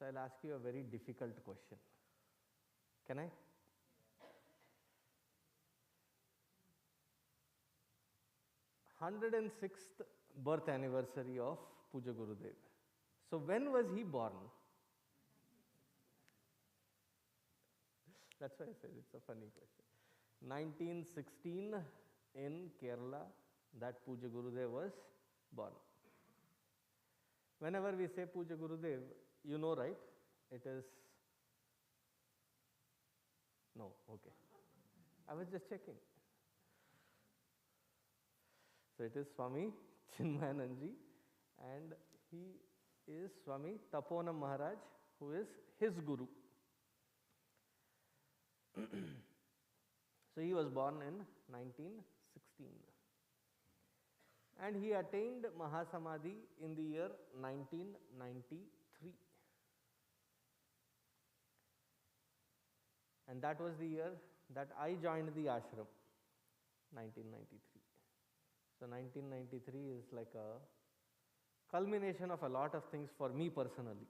So I'll ask you a very difficult question. Can I? 106th birth anniversary of Puja Gurudeva. So when was he born? That's why I said it's a funny question. 1916 in Kerala, that Puja Gurudeva was born. Whenever we say Puja Gurudev, you know, right? It is, no, okay. I was just checking. So it is Swami Chinmayananda, and he is Swami Taponam Maharaj, who is his guru. So he was born in 1916. And he attained Mahasamadhi in the year 1993. And that was the year that I joined the ashram, 1993. So 1993 is like a culmination of a lot of things for me personally.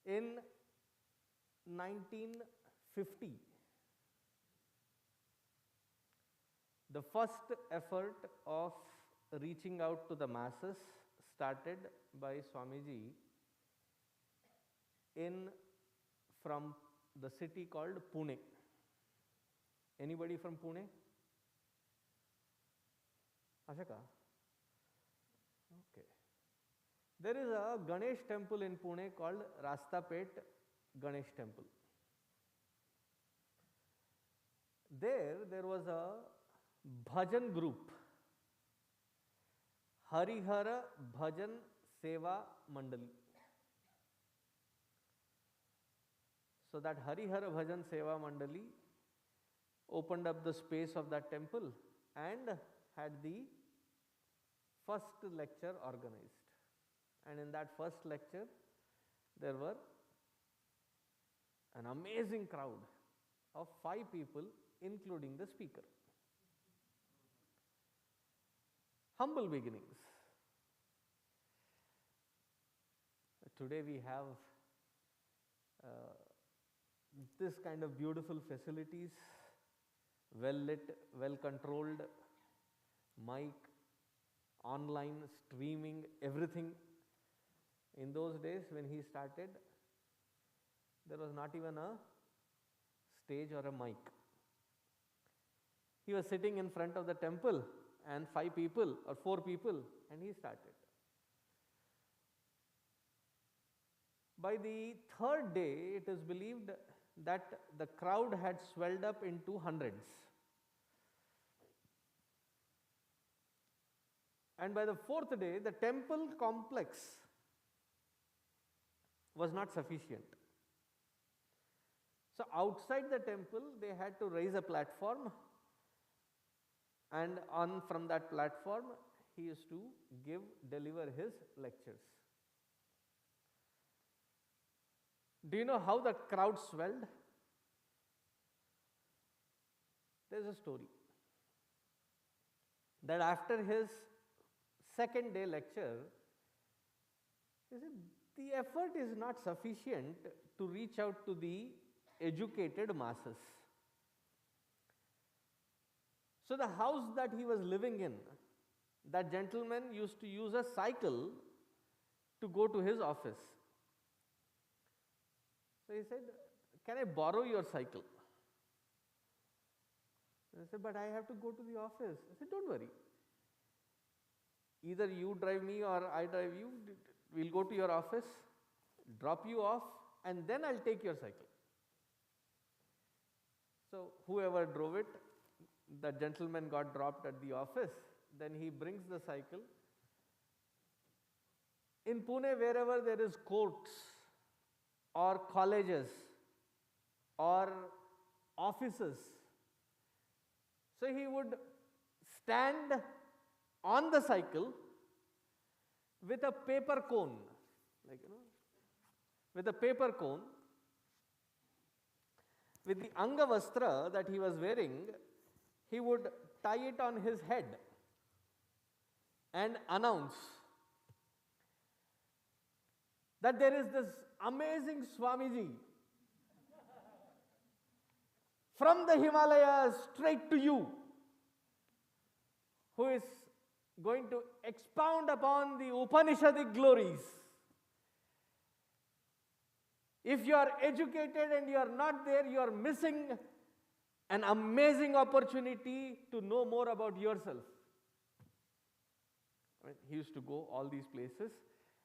In 1950, the first effort of reaching out to the masses started by Swamiji from the city called Pune. Anybody from Pune? Ashaka? Okay. There is a Ganesh temple in Pune called Rastapet Ganesh temple. There was a bhajan group, Harihara Bhajan Seva Mandali. So that Harihara Bhajan Seva Mandali opened up the space of that temple and had the first lecture organized. And in that first lecture, there were an amazing crowd of 5 people, including the speaker. Humble beginnings. Today we have this kind of beautiful facilities, well lit, well controlled, mic, online, streaming, everything. In those days when he started, there was not even a stage or a mic. He was sitting in front of the temple and 5 people or 4 people, and he started. By the 3rd day, it is believed that the crowd had swelled up into hundreds. And by the 4th day, the temple complex was not sufficient. So outside the temple, they had to raise a platform, and from that platform, he used to deliver his lectures. Do you know how the crowd swelled? There is a story that after his 2nd day lecture, he said, the effort is not sufficient to reach out to the educated masses. So the house that he was living in, that gentleman used to use a cycle to go to his office. So he said, can I borrow your cycle? I said, but I have to go to the office. I said, don't worry. Either you drive me or I drive you. We'll go to your office, drop you off, and then I'll take your cycle. So whoever drove it, the gentleman got dropped at the office. Then he brings the cycle. In Pune, wherever there is courts or colleges or offices, so he would stand on the cycle with a paper cone, with a paper cone, with the Angavastra that he was wearing, he would tie it on his head and announce that there is this amazing Swamiji from the Himalayas straight to you, who is going to expound upon the Upanishadic glories. If you are educated and you are not there, you are missing an amazing opportunity to know more about yourself. I mean, he used to go all these places.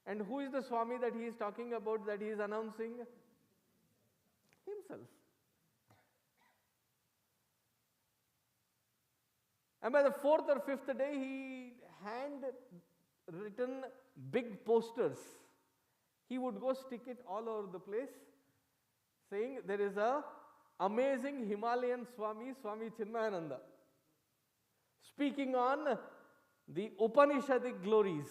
And who is the Swami that he is talking about, that he is announcing? Himself. And by the fourth or fifth day, he hand-written big posters. He would go stick it all over the place, saying there is a amazing Himalayan Swami, Swami Chinmayananda, speaking on the Upanishadic glories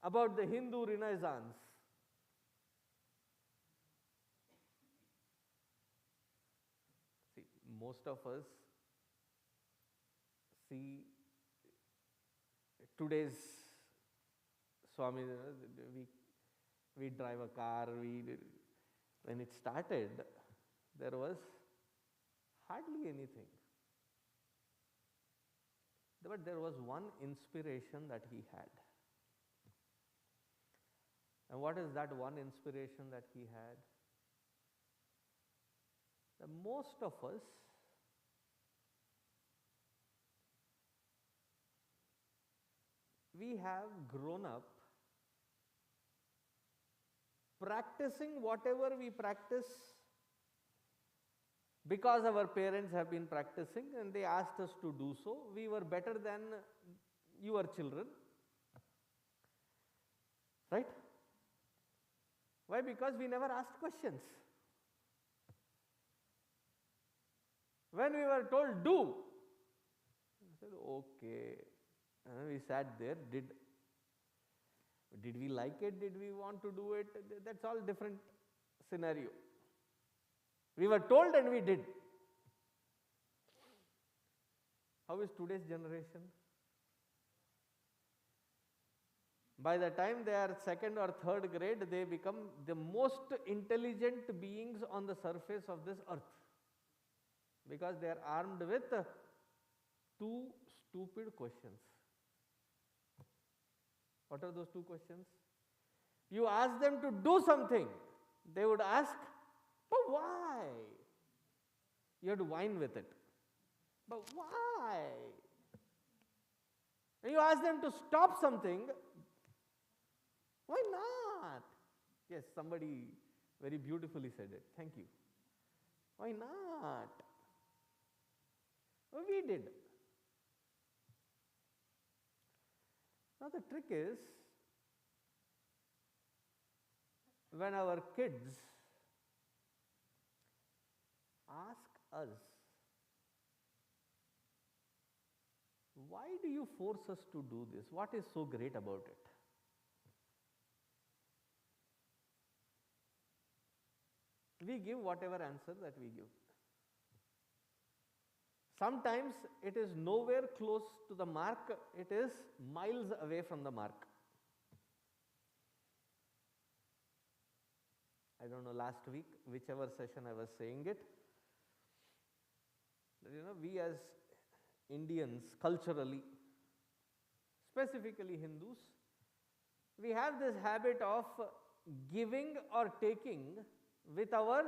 about the Hindu Renaissance. See, most of us see today's Swami, we drive a car, when it started, there was hardly anything. But there was one inspiration that he had. And what is that one inspiration that he had? That most of us we have grown up practicing whatever we practice because our parents have been practicing and they asked us to do so. We were better than your children, right? Why? Because we never asked questions. When we were told do, we said okay. And we sat there, did we like it? Did we want to do it? That's all different scenario. We were told and we did. How is today's generation? By the time they are second or third grade, they become the most intelligent beings on the surface of this earth, because they are armed with two stupid questions. What are those two questions? You ask them to do something, they would ask, but why? You have to whine with it. But why? And you ask them to stop something, why not? Yes, somebody very beautifully said it. Thank you. Why not? Well, we did. Now the trick is, when our kids ask us, why do you force us to do this? What is so great about it? We give whatever answer that we give. Sometimes it is nowhere close to the mark, it is miles away from the mark. I don't know, last week, whichever session I was saying it, we as Indians, culturally, specifically Hindus, we have this habit of giving or taking with our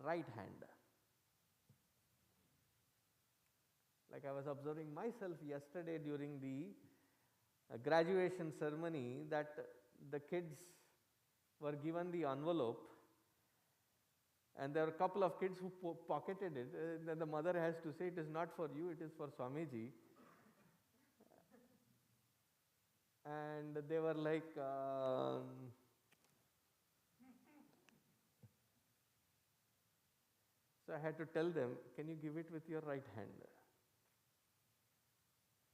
right hand. Like I was observing myself yesterday during the graduation ceremony, that the kids were given the envelope and there were a couple of kids who pocketed it. Then the mother has to say, it is not for you, it is for Swamiji. And they were like, so I had to tell them, can you give it with your right hand?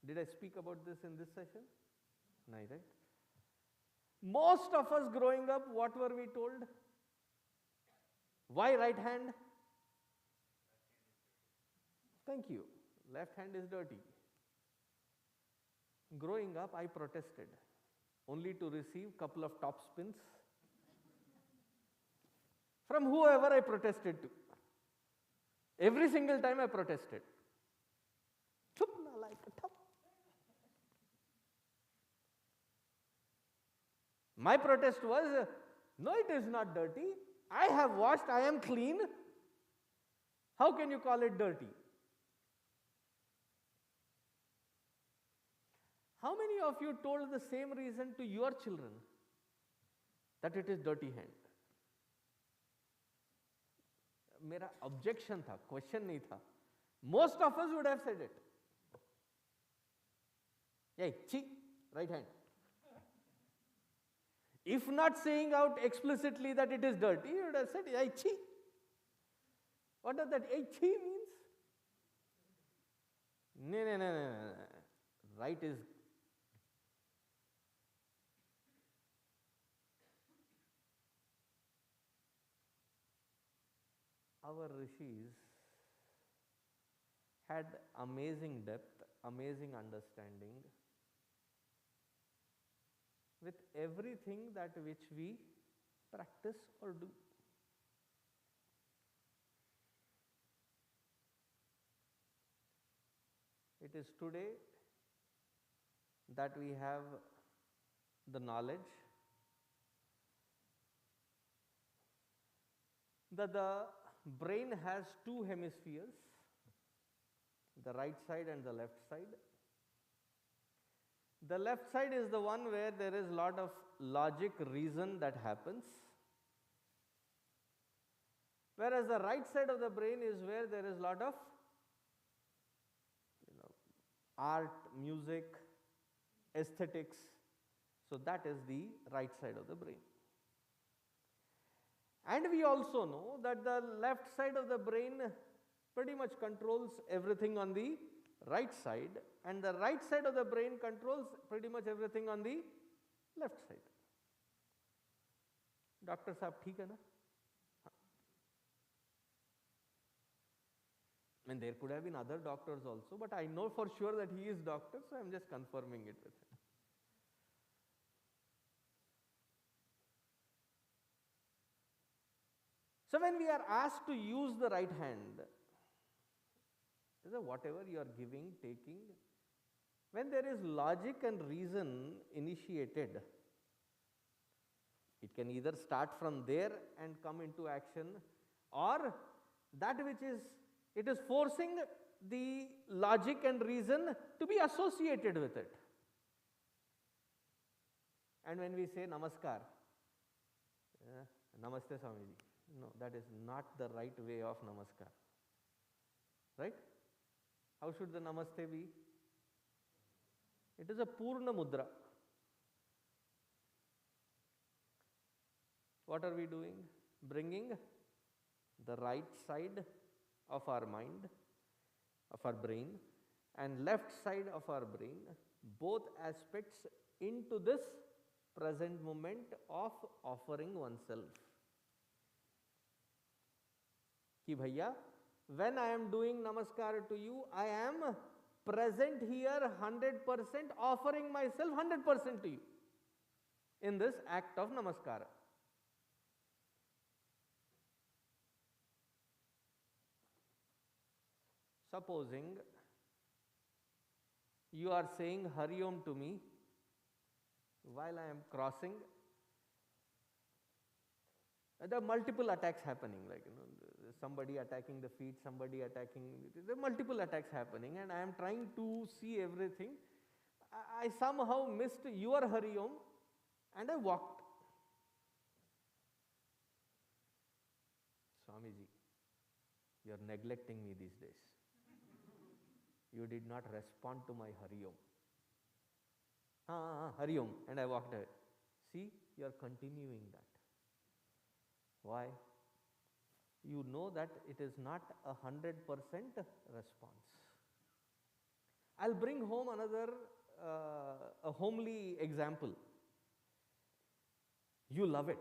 Did I speak about this in this session? No, right? Most of us growing up, what were we told? Why right hand? Thank you. Left hand is dirty. Growing up, I protested. only to receive couple of top spins from whoever I protested to. Every single time I protested. Chup na like a top. My protest was, no, it is not dirty. I have washed, I am clean. How can you call it dirty? How many of you told the same reason to your children that it is dirty hand? मेरा objection था, question नहीं था. Most of us would have said it. Hey, chi, right hand. If not saying out explicitly that it is dirty, you would have said, hey, chi. What does that hey, chi means? No. Right is. Our rishis had amazing depth, amazing understanding with everything that which we practice or do. It is today that we have the knowledge that the brain has two hemispheres, the right side and the left side. The left side is the one where there is lot of logic, reason that happens, whereas the right side of the brain is where there is lot of art, music, aesthetics. So that is the right side of the brain. And we also know that the left side of the brain pretty much controls everything on the right side, and the right side of the brain controls pretty much everything on the left side. Doctor Sahab, theek hai na? And there could have been other doctors also, but I know for sure that he is doctor, so I am just confirming it with him. So when we are asked to use the right hand, whatever you are giving, taking, when there is logic and reason initiated, it can either start from there and come into action, or that which is, it is forcing the logic and reason to be associated with it. And when we say Namaskar, Namaste Swamiji, no, that is not the right way of Namaskar. Right? How should the Namaste be? It is a Purna Mudra. What are we doing? Bringing the right side of our mind, of our brain, and left side of our brain, both aspects into this present moment of offering oneself. Ki bhaiya, when I am doing Namaskar to you, I am present here 100%, offering myself 100% to you in this act of Namaskara. Supposing you are saying Hari Om to me while I am crossing, there are multiple attacks happening, like somebody attacking the feet, somebody attacking, there are multiple attacks happening, and I am trying to see everything. I somehow missed your Hari Om and I walked. Swamiji, you are neglecting me these days. You did not respond to my Hari Om. Hari Om, and I walked away. See, you are continuing that. Why? You know that it is not 100% response. I'll bring home another a homely example. You love it.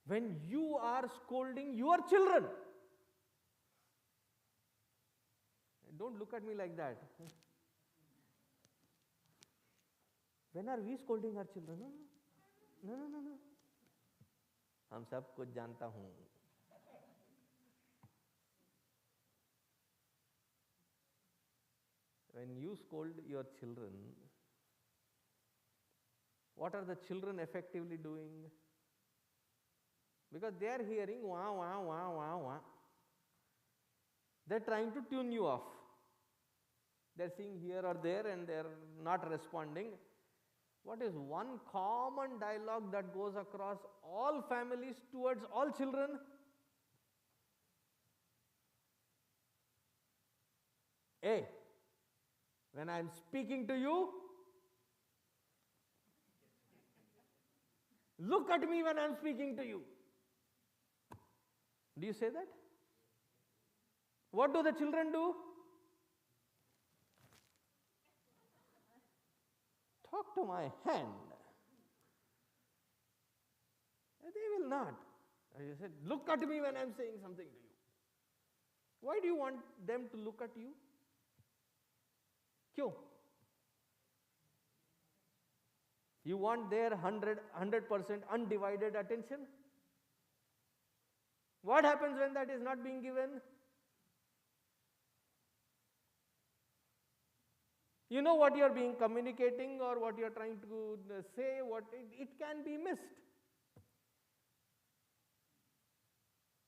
When you are scolding your children, don't look at me like that. When are we scolding our children? No, no, no, no. हम सब कुछ जानता हूँ. When you scold your children, what are the children effectively doing? Because they are hearing wah, wah, wah, wah, wah. They're trying to tune you off. They're seeing here or there and they're not responding. What is one common dialogue that goes across all families towards all children? Hey, when I'm speaking to you, look at me when I'm speaking to you. Do you say that? What do the children do? Talk to my hand. They will not. You said, look at me when I'm saying something to you. Why do you want them to look at you? Kyun? You want their 100% undivided attention? What happens when that is not being given? You know what you are being communicating or what you are trying to say, what it can be missed.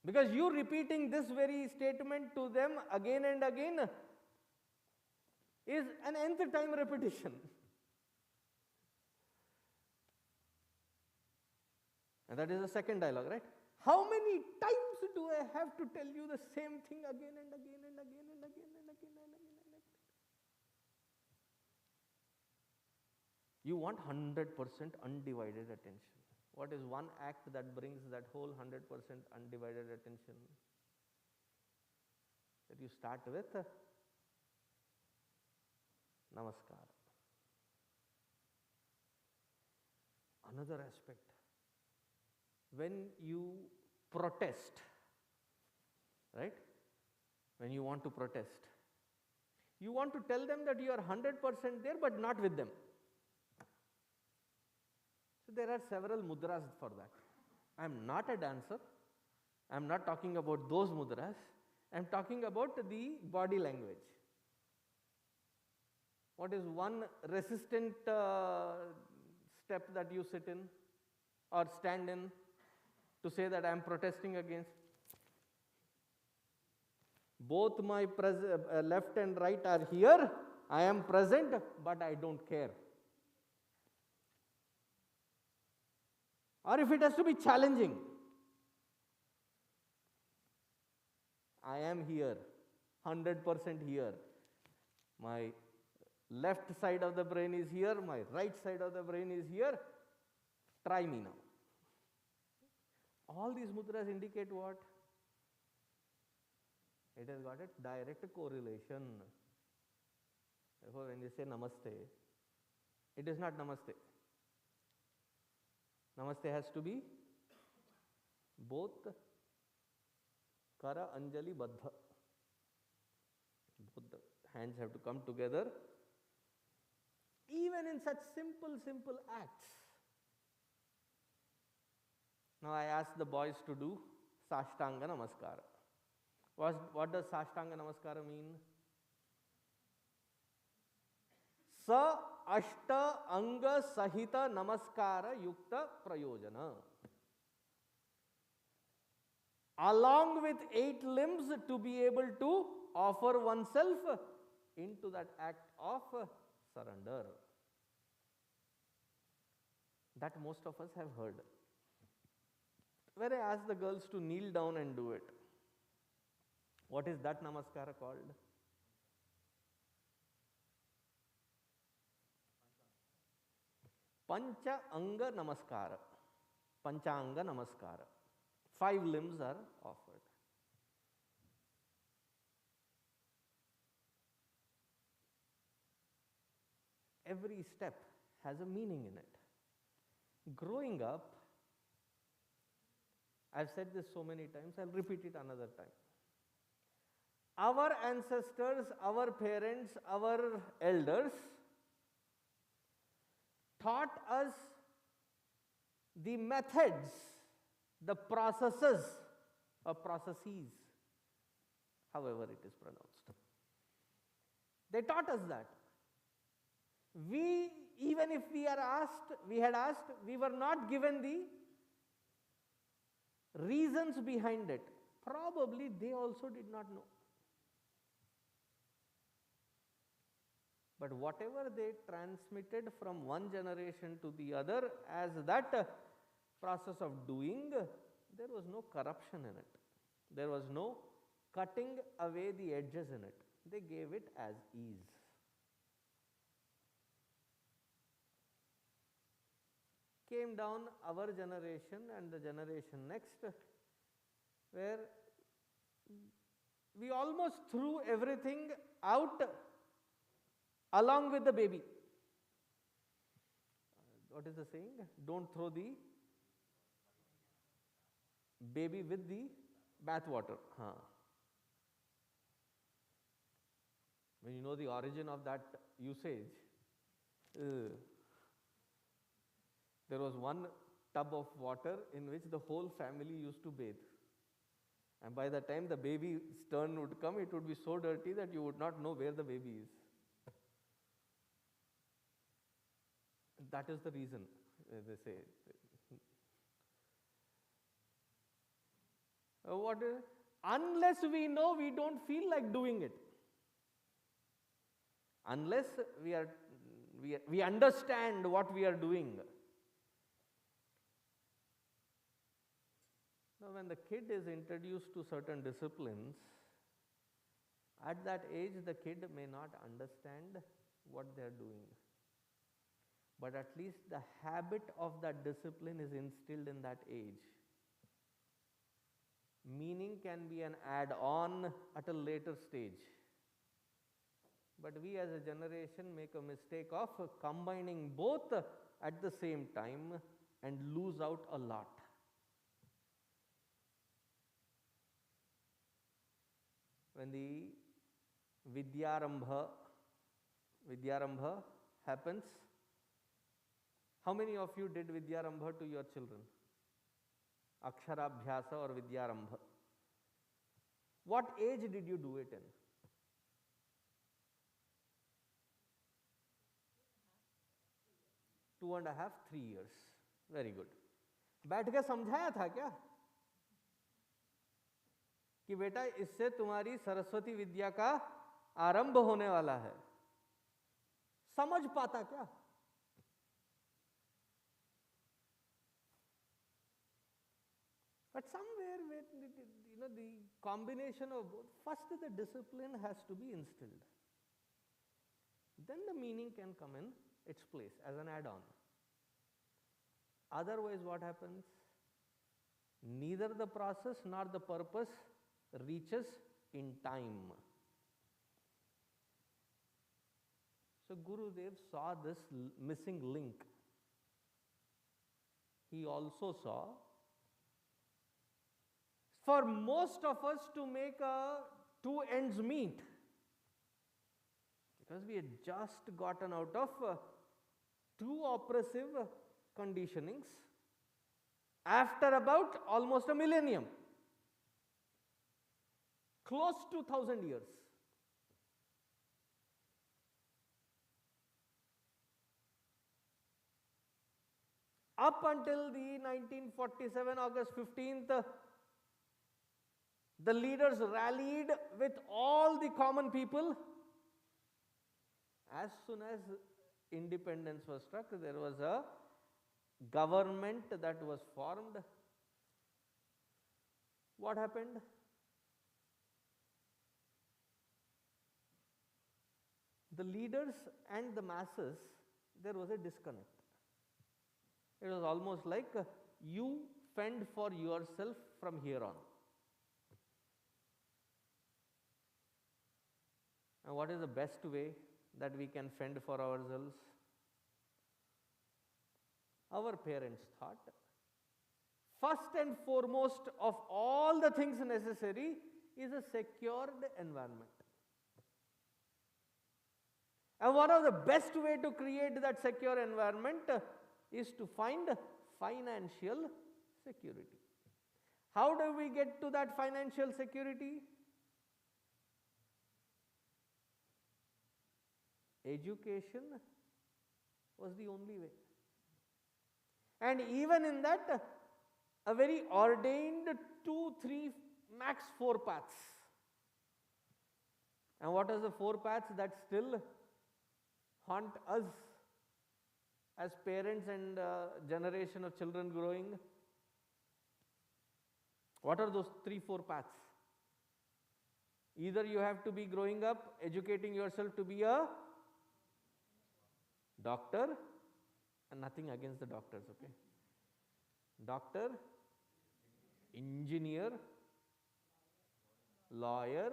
Because you repeating this very statement to them again and again is an nth time repetition. And that is the second dialogue, right? How many times do I have to tell you the same thing again and again and again and again and again and again and again? You want 100% undivided attention. What is one act that brings that whole 100% undivided attention? That you start with Namaskar. Another aspect. When you protest, right? When you want to protest, you want to tell them that you are 100% there but not with them. So there are several mudras for that. I am not a dancer. I am not talking about those mudras. I am talking about the body language. What is one resistant step that you sit in or stand in to say that I am protesting against? Both my left and right are here. I am present, but I don't care. Or if it has to be challenging, I am here, 100% here. My left side of the brain is here, my right side of the brain is here. Try me now. All these mudras indicate what? It has got a direct correlation. Therefore, when you say namaste, it is not namaste. Namaste has to be both kara anjali baddha. Both the hands have to come together. Even in such simple acts. Now I ask the boys to do Sashtanga Namaskara. What does Sashtanga Namaskara mean? Sa Ashta Anga Sahita Namaskara Yukta Prayojana. Along with 8 limbs to be able to offer oneself into that act of surrender. That most of us have heard. When I ask the girls to kneel down and do it, what is that namaskara called? Pancha Anga Namaskara. Panchanga Namaskara. 5 limbs are offered. Every step has a meaning in it. Growing up, I've said this so many times, I'll repeat it another time. Our ancestors, our parents, our elders taught us the methods, the processes or processes, however it is pronounced. They taught us that. We, even if we had asked, we were not given the reasons behind it. Probably they also did not know. But whatever they transmitted from one generation to the other as that process of doing, there was no corruption in it. There was no cutting away the edges in it. They gave it as is. Came down our generation and the generation next, where we almost threw everything out along with the baby. What is the saying? Don't throw the baby with the bathwater. When you know the origin of that usage, there was one tub of water in which the whole family used to bathe. And by the time the baby's turn would come, it would be so dirty that you would not know where the baby is. That is the reason, they say. Unless we know, we don't feel like doing it. Unless we understand what we are doing. Now, when the kid is introduced to certain disciplines, at that age the kid may not understand what they are doing. But at least the habit of that discipline is instilled in that age. Meaning can be an add-on at a later stage. But we as a generation make a mistake of combining both at the same time and lose out a lot. When the Vidyarambha happens, how many of you did Vidyarambha to your children? Aksharabhyasa or Vidyarambha. What age did you do it in? 2.5, 3 years. Very good. बैठ के समझाया था क्या कि बेटा इससे तुम्हारी सरस्वती विद्या का आरंभ होने वाला है? समझ पाता क्या? But somewhere, the combination of both, first the discipline has to be instilled. Then the meaning can come in its place as an add-on. Otherwise, what happens? Neither the process nor the purpose reaches in time. So Gurudev saw this missing link. He also saw, for most of us to make two ends meet, because we had just gotten out of two oppressive conditionings after about almost a millennium, close to 1,000 years. Up until the 1947 August 15th, the leaders rallied with all the common people. As soon as independence was struck, there was a government that was formed. What happened? The leaders and the masses, there was a disconnect. It was almost like you fend for yourself from here on. And what is the best way that we can fend for ourselves? Our parents thought, first and foremost of all the things necessary is a secured environment. And one of the best way to create that secure environment is to find financial security. How do we get to that financial security? Education was the only way. And even in that, a very ordained 2, 3, max 4 paths. And what are the 4 paths that still haunt us as parents and generation of children growing? What are those 3, 4 paths? Either you have to be growing up, educating yourself to be a doctor, and nothing against the doctors, okay? Doctor, engineer, lawyer,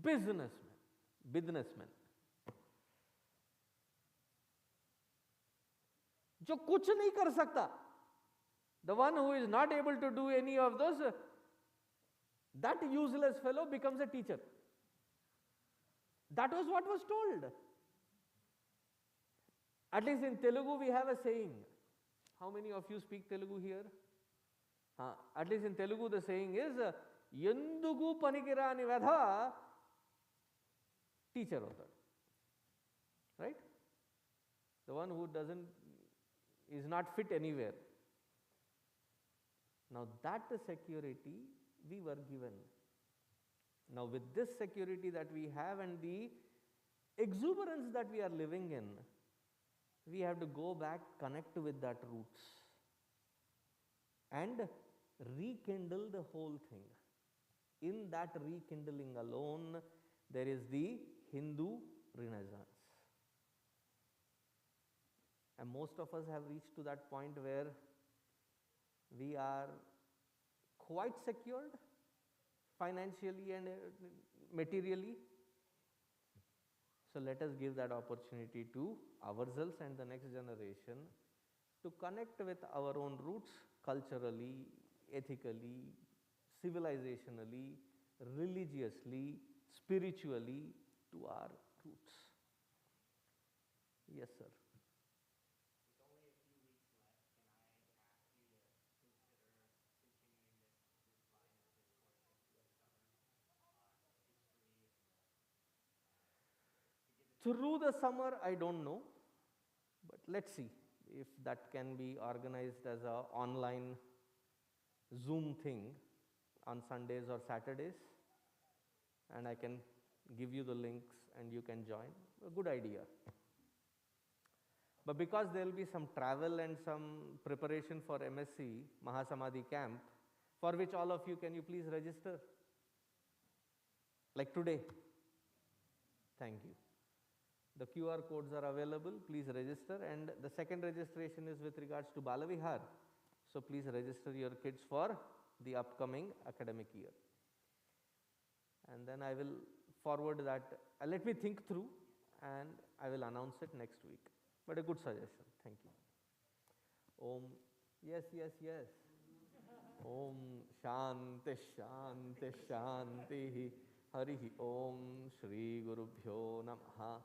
businessman. जो कुछ नहीं कर सकता, the one who is not able to do any of those, that useless fellow becomes a teacher. That was what was told. At least in Telugu we have a saying. How many of you speak Telugu here? At least in Telugu the saying is, Yendugu panikirani vedha teacher hota. Right? The one who is not fit anywhere. Now that security we were given. Now with this security that we have and the exuberance that we are living in, we have to go back, connect with that roots and rekindle the whole thing. In that rekindling alone, there is the Hindu Renaissance. And most of us have reached to that point where we are quite secured financially and materially. So let us give that opportunity to ourselves and the next generation to connect with our own roots culturally, ethically, civilizationally, religiously, spiritually, to our roots. Yes, sir. Through the summer, I don't know, but let's see if that can be organized as an online Zoom thing on Sundays or Saturdays, and I can give you the links and you can join. A good idea. But because there will be some travel and some preparation for MSc Mahasamadhi camp, for which all of you, can you please register? Like today. Thank you. The QR codes are available, please register, and the second registration is with regards to Balavihar. So please register your kids for the upcoming academic year. And then I will forward that, let me think through and I will announce it next week. But a good suggestion, thank you. Om, yes. Om Shanti Shanti Shanti Harihi Om Shri Gurubhyo Namaha.